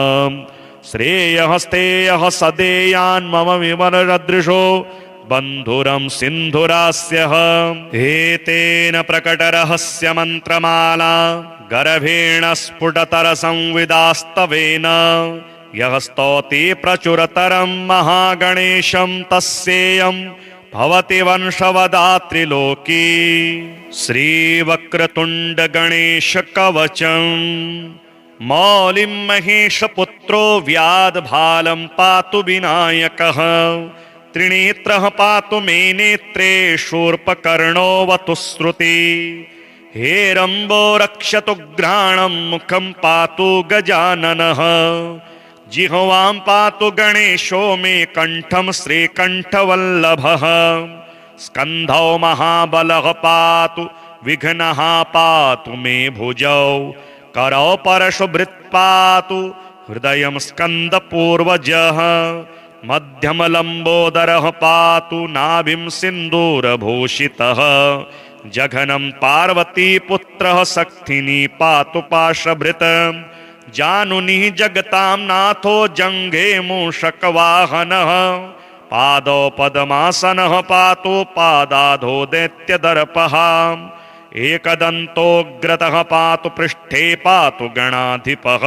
श्रेयः स्तेयः सदेयान् मम विमलदृशो बन्धुरं सिन्धुरास्यः एतेन प्रकटरहस्य मन्त्रमाला गर्भेण स्फुटतरसंविदास्तवेन यः स्तौति प्रचुरतरं महागणेशं तस्येयं भवति वंशवदात्रिलोकी श्रीवक्रतुण्डगणेशकवचं मौलिं महेशपुत्रो व्याधभालं पातु विनायकः त्रिनेत्रः पातु मे नेत्रे शूर्पकर्णोऽवतु श्रुति हेरम्बो रक्षतु घ्राणं मुखं पातु गजाननः जिह्वां पातु गणेशो मे कण्ठं श्रीकण्ठवल्लभः स्कन्धौ महाबलः पातु विघ्नः पातु मे भुजौ करौ परशुभृत् पातु हृदयं स्कन्दपूर्वजः मध्यमलम्बोदरः पातु नाभिं सिन्दूरभूषितः जघनं पार्वतीपुत्रः शक्तिनी पातु पाशभृत् जानुनिः जगतां नाथो जङ्घे मूषकवाहनः पादौ पद्मासनः पातु पादाधो दैत्यदर्पः एकदन्तोऽग्रतः पातु पृष्ठे पातु गणाधिपः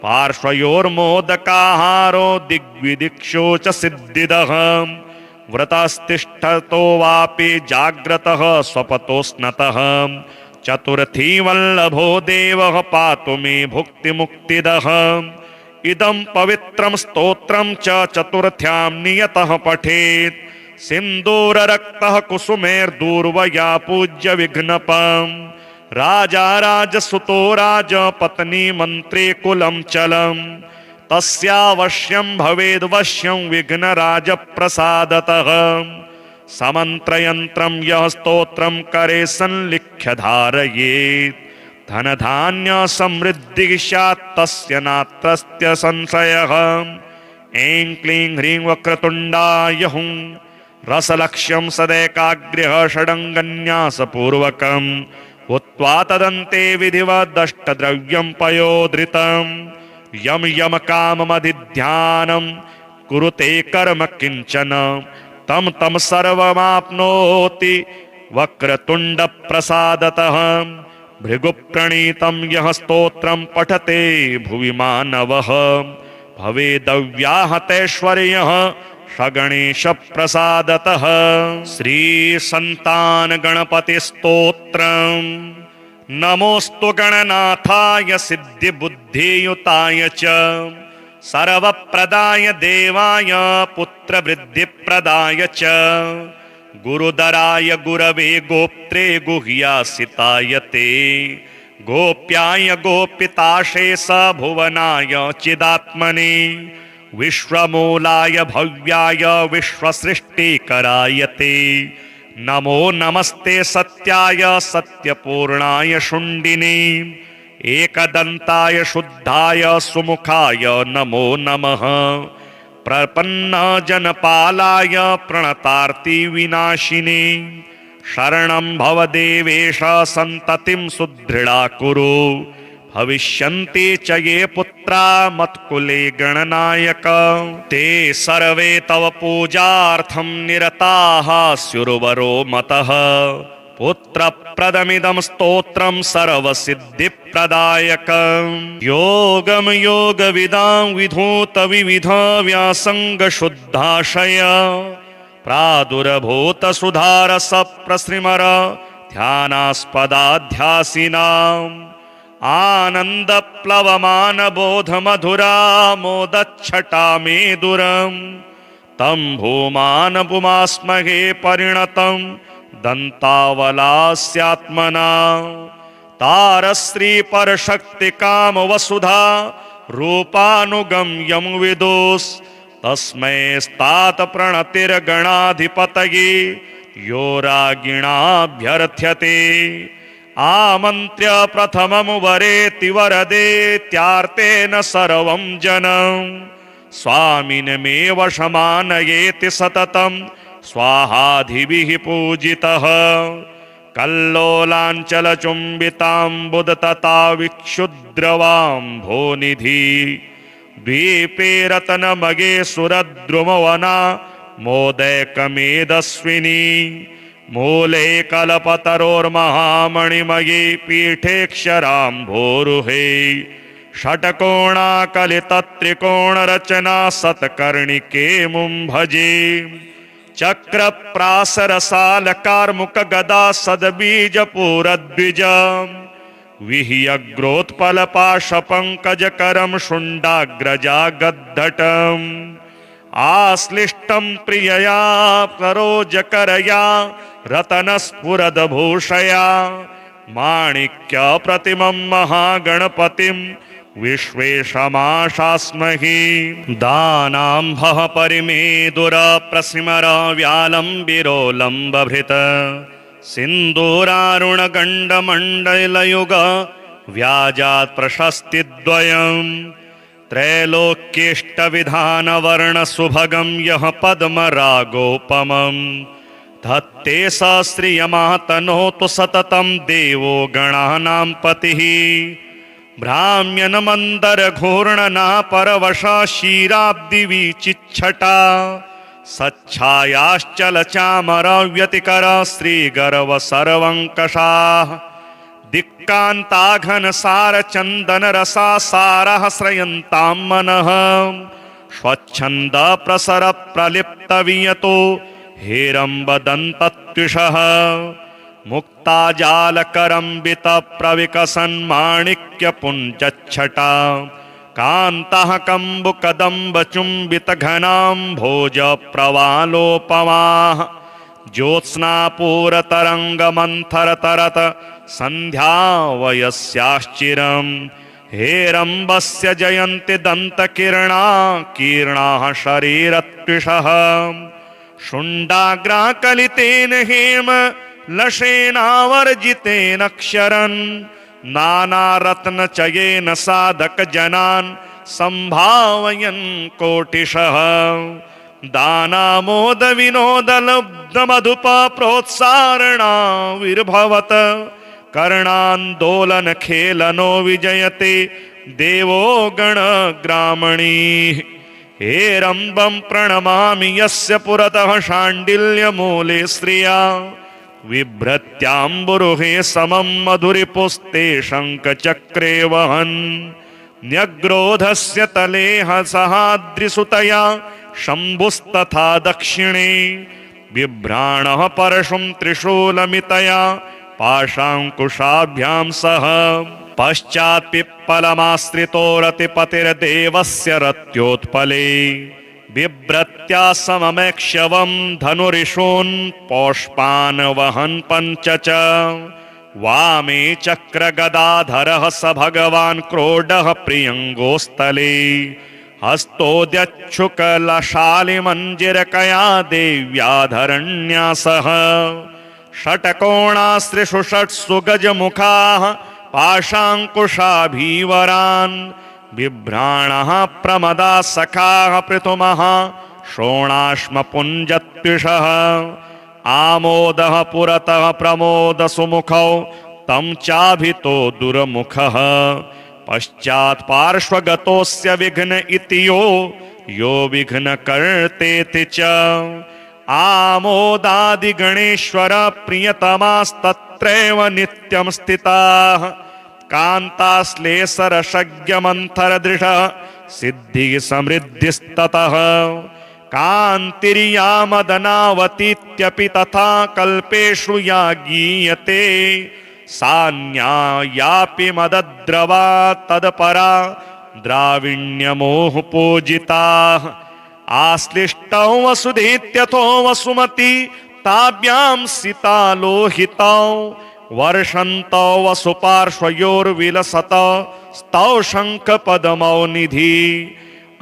पार्श्वयोर्मोदकाहारो दिग्विदिक्षो च सिद्धिदः व्रतस्तिष्ठतो वापि जाग्रतः स्वपतो स्नतः चतुर्थी वल्लभो देवः पातु मे भुक्तिमुक्तिदः। इदं पवित्रं स्तोत्रं च चतुर्थ्यां नियतः पठेत्। सिन्दूररक्तः कुसुमेर्दूर्वया पूज्य विघ्नपम्। राजा राजसुतो राजपत्नी मन्त्री कुलं चलम्। तस्यावश्यं भवेद्वश्यं विघ्नराजप्रसादतः। समन्त्रयन्त्रं यः स्तोत्रं करे संलिख्य धारयेत्। धनधान्य समृद्धिः स्यात् तस्य नात्रस्य संशयः। ऐं क्लीं ह्रीं वक्रतुण्डाय हुं रसलक्ष्यं सदैकाग्र्यः षडङ्गन्यासपूर्वकम् हुत्वा तदन्ते विधिवदष्टद्रव्यं पयोधृतम्। यम यम काममधिध्यानं कुरुते कर्म किंचन तम तम सर्वमाप्नोति वक्रतुंड प्रसादतः। भृगुप्रणीतं यः स्तोत्रं पठते भुवि मानवः भवेदव्याहतैश्वर्यः सगणेश प्रसादतः। श्री संतान गणपति स्तोत्रम्। नमोस्तु गणनाथाय सिद्धिबुद्धियुताय च सर्वप्रदाय देवाय पुत्रवृद्धिप्रदाय च गुरुदराय गुरवे गोप्त्रे गुह्यासिताय ते गोप्याय गोपिताशे स भुवनाय चिदात्मने विश्वमूलाय भव्याय विश्वसृष्टिकराय ते नमो नमस्ते सत्याय सत्यपूर्णाय शुण्डिने एकदन्ताय शुद्धाय सुमुखाय नमो नमः। प्रपन्न जनपालाय प्रणतार्ति विनाशिने शरणं भव देवेश सन्ततिं सुदृढा कुरु भविष्यन्ति च ये पुत्रा मत्कुले गणनायक ते सर्वे तव पूजार्थं निरताः स्युर्वरो मतः। पुत्रप्रदमिदं स्तोत्रं सर्वसिद्धिप्रदायकम्। योगं योगविदां विधूत विविध व्यासंगशुद्धाशय प्रादुर्भूत सुधारस प्रसृमर ध्यानास्पदाध्यासिनाम् आनंद प्लवमान बोध मधुरा मोदच्छटा मेदुरम् तं भूमान पुमास्महे परिणतं दन्तावलास्यात्मना तारश्री परशक्ति काम वसुधा रूपानुगम्यं विदुस् तस्मै स्तात प्रणतिर्गणाधिपतये यो रागिणाभ्यर्थ्यते आमन्त्र्य प्रथमं वरेति वरदेत्यार्तेन सर्वं जनं स्वामिनमेव शमानयेति सततं स्वाहाधिभिः पूजितः। कल्लोलाञ्चलचुम्बिताम्बुदतता विक्षुद्रवाम्भोनिधि द्वीपे रतनमगे सुरद्रुमवना मोदैकमेदस्विनी मूले कल्पतरोर्महामणिमये पीठेक्षराम्भोरुहे षट्कोणाकलितत्रिकोणरचना सत्कर्णिके मुं भजे चक्रप्रासरसालकार्मुकगदा सद्बीजपूरद्विज विह्यग्रोत्पलपाशपङ्कजकरं शुण्डाग्रजा गद्धटम् आश्लिष्टं प्रियया सरोजकरया रतनस्फुरद्भूषया माणिक्यप्रतिमं महागणपतिं विश्वेशमाशास्महि। दानाम्भः परिमेदुरप्रसिमर व्यालम्बिरोलम्बभृत सिन्दूरारुणगण्डमण्डलयुग व्याजात् प्रशस्तिद्वयम् त्रैलोक्येष्टविधानवर्णसुभगं यः पद्मरागोपमम् धत्ते स श्रियमातनोतु सततं देवो गणानां पतिः भ्राम्यन्मन्दरघूर्णना परवशा क्षीराब्धिविचिच्छटा सच्छायाश्चलचामरव्यतिकर श्रीगर्वसर्वङ्कषाः दिक्कान्ताघनसारचन्दनरसा सारः श्रयन्तां मनः स्वच्छन्दप्रसरप्रलिप्तवियतो हेरम्बदन्तत्विषः मुक्ताजालकरम्बित प्रविकसन्माणिक्यपुञ्जच्छटा कान्तः कम्बुकदम्बचुम्बितघनाम्भोज प्रवालोपमाः ज्योत्स्नापूरतरङ्गमन्थरतरत सन्ध्यावयस्याश्चिरम् हेरम्बस्य जयन्ति दन्तकिरणा कीर्णाः शरीरत्विषः शुण्डाग्राकलितेन हेम लशेनावर्जितेन क्षरन् नानारत्नचयेन साधकजनान् सम्भावयन् कोटिशः दानामोदविनोदलब्धमधुप प्रोत्सारणाविर्भवत् कर्णान्दोलनखेलनो विजयते देवो गणग्रामणीः हेरम्बं प्रणमामि यस्य पुरतः शाण्डिल्यमूले श्रिया बिभ्रत्याम्बुरुहे समं मधुरिपुस्ते शङ्खचक्रे वहन् न्यग्रोधस्य तले सहाद्रिसुतया शम्भुस्तथा दक्षिणे बिभ्राणः परशुं त्रिशूलमितया पाशाङ्कुशाभ्यां सह पश्चात् पिप्पलमाश्रितो रतिपतिर्देवस्य रत्योत्पले बिभ्रत्या सममेक्ष्यवं धनुरिषून् पौष्पान् वहन् पञ्च च वामे चक्रगदाधरः स भगवान् क्रोडः प्रियङ्गोस्थले हस्तोद्यच्छुकलशालिमञ्जिरकया देव्याधरण्या सह षट्कोणास्त्रिषु षट्सु गजमुखाः पाशाङ्कुशाभीवरान् बिभ्राणः प्रमदा सखाः पृथुमः शोणाश्मपुञ्जत्विषः आमोदः पुरतः प्रमोदसुमुखौ तं चाभितो दुर्मुखः पश्चात् पार्श्वगतोऽस्य विघ्न इति यो विघ्नकर्तेति च आमोदादिगणेश्वर प्रियतमास्तत्रैव नित्यं स्थिताः कान्ताश्लेषरशज्ञमन्थरदृशः सिद्धिः समृद्धिस्ततः कान्तिर्यामदनावतीत्यपि तथा कल्पेषु या गीयते सा न्यायापि मदद्रवा तत्परा द्राविण्यमोह पूजिताः आश्लिष्टौ वसुधेत्यथो वसुमती ताभ्यां सीतालोहितौ वर्षन्तौ वसुपार्श्वयोर्विलसत स्तौ शङ्खपद्मौ निधि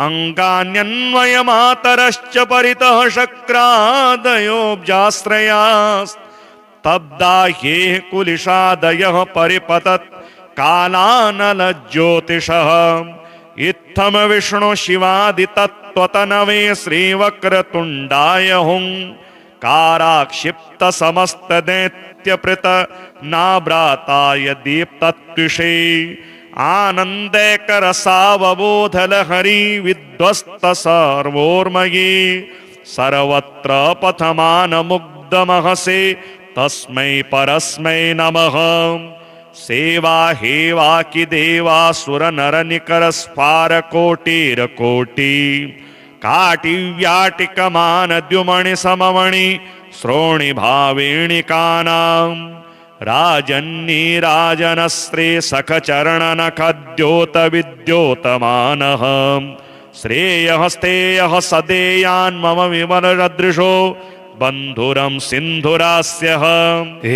अङ्गान्यन्वयमातरश्च परितः शक्रादयोऽब्जाश्रयास्तब्दा ह्येः कुलिशादयः परिपतत् कालानलज्योतिषः इत्थं विष्णु शिवादितत्त्वतनवे श्रीवक्रतुण्डाय हुङ्काराक्षिप्त समस्तदैत्यपृत नाभ्राताय दीप्तत्विषे आनन्दैकरसावबोधलहरी विध्वस्त सर्वोर्मये सर्वत्र पथमानमुग्धमहसे तस्मै परस्मै नमः सेवा हेवाकि देवासुरनरनिकरस्फारकोटिरकोटि काटिव्याटिकमानद्युमणिसममणि श्रोणिभावेणिकानाम् राजन्नीराजनस्त्रे सखचरणनखद्योतविद्योतमानः श्रेयः स्तेयः सदेयान् मम विमलदृशो बन्धुरं सिन्धुरास्यः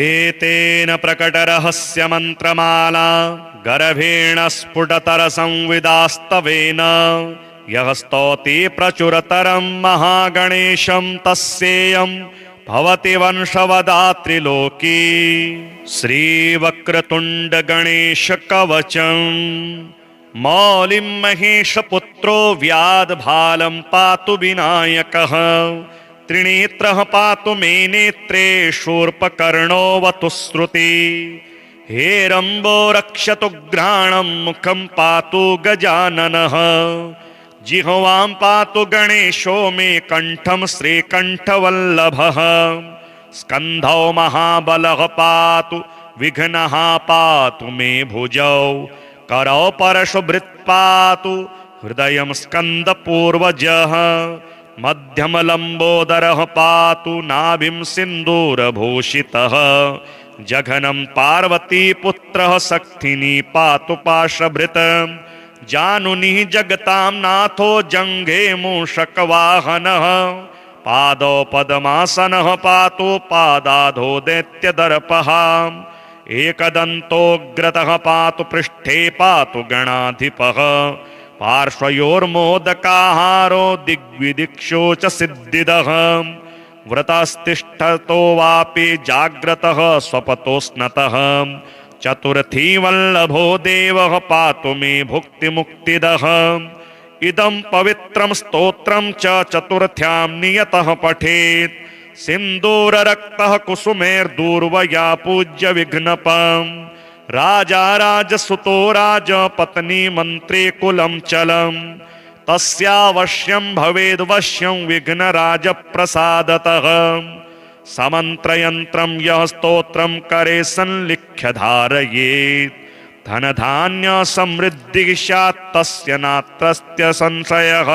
एतेन प्रकटरहस्यमन्त्रमाला गर्भेण स्फुटतरसंविदास्तवेन यः स्तौति प्रचुरतरं महागणेशं तस्येयं भवति वंशवदात्रिलोकी श्रीवक्रतुण्डगणेशकवचम् मौलिं महेशपुत्रो व्याधभालं पातु विनायकः त्रिनेत्रः पातु मे नेत्रे शूर्पकर्णोऽवतु श्रुति हेरम्बो रक्षतु घ्राणं मुखं पातु गजाननः जिह्वां पातु गणेशो मे कण्ठं श्रीकण्ठवल्लभः स्कन्धौ महाबलः पातु विघ्नः पातु मे भुजौ करौ परशुभृत् पातु हृदयं स्कन्दपूर्वजः मध्यमलम्बोदरः पातु नाभिं सिन्दूरभूषितः जघनं पार्वती पुत्रः शक्तिनी पातु पाशभृत जानुनि जगतां नाथो जङ्घे मूषकवाहनः पादौ पद्मासनः पातु पादाधो दैत्यदर्पः एकदन्तोऽग्रतः पातु पृष्ठे पातु गणाधिपः पार्श्वयोर्मोदकाहारो दिग्विदिक्षो च सिद्धिदः व्रतस्तिष्ठतो वापि जाग्रतः स्वपतो स्नतः चतुर्थी वल्लभो देवः पातु मे भुक्तिमुक्तिदः इदं पवित्रं स्तोत्रं च चतुर्थ्यां नियतः पठेत् सिन्दूररक्तः कुसुमैर्दूर्वया पूज्य विघ्नपम् राजा राजसुतो राजपत्नी मन्त्री कुलं चलम् तस्यावश्यं भवेद्वश्यं विघ्नराजप्रसादतः समन्त्रयन्त्रं यः स्तोत्रं करे संलिख्य धारयेत् धनधान्य समृद्धिः स्यात् तस्य नात्रस्य संशयः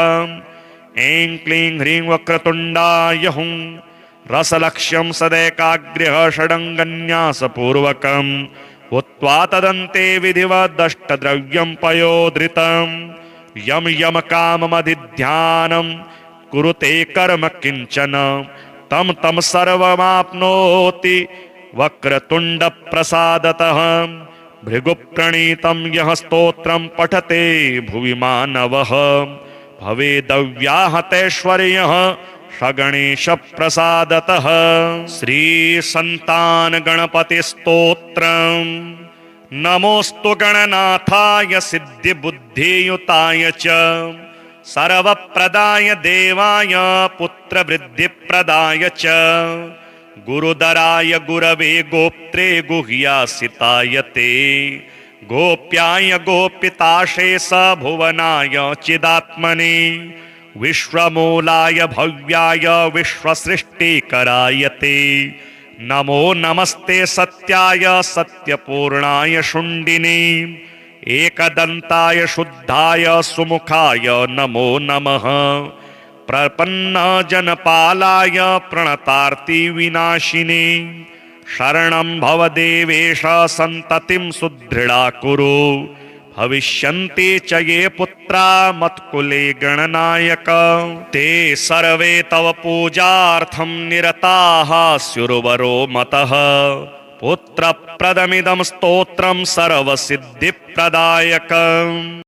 ऐं क्लीं ह्रीं वक्रतुण्डाय हुं रसलक्ष्यं सदैकाग्र्यः षडङ्गन्यासपूर्वकम् भूत्वा तदन्ते विधिवदष्टद्रव्यं पयोधृतं यम यम काममधिध्यानं कुरुते कर्म किंचन तम तम सर्वमाप्नोति वक्रतुंड प्रसादतः भृगुप्रणीतं यः स्तोत्रं पठते भुवि मानवः भवेदव्याहतैश्वर्यः गणेश प्रसादतः। श्री संतान गणपति स्तोत्रम्। नमोस्तु गणनाथाय सिद्धि बुद्धियुताय च सर्वप्रदाय देवाय पुत्र वृद्धि प्रदाय च गुरुदराय गुरवे गोप्त्रे गुह्यासिताय ते गोप्याय गोपिताशेष भुवनाय चिदात्मने विश्वमूलाय भव्याय विश्वसृष्टिकराय ते नमो नमस्ते सत्याय सत्यपूर्णाय शुण्डिने एकदन्ताय शुद्धाय सुमुखाय नमो नमः प्रपन्न जनपालाय प्रणतार्ति विनाशिने शरणं भव देवेश सन्ततिं सुदृढा कुरु भविष्यन्ति च ये पुत्रा मत्कुले गणनायक ते सर्वे तव पूजार्थं निरताः स्युर्वरो मतः पुत्रप्रदमिदं स्तोत्रं सर्वसिद्धिप्रदायकम्।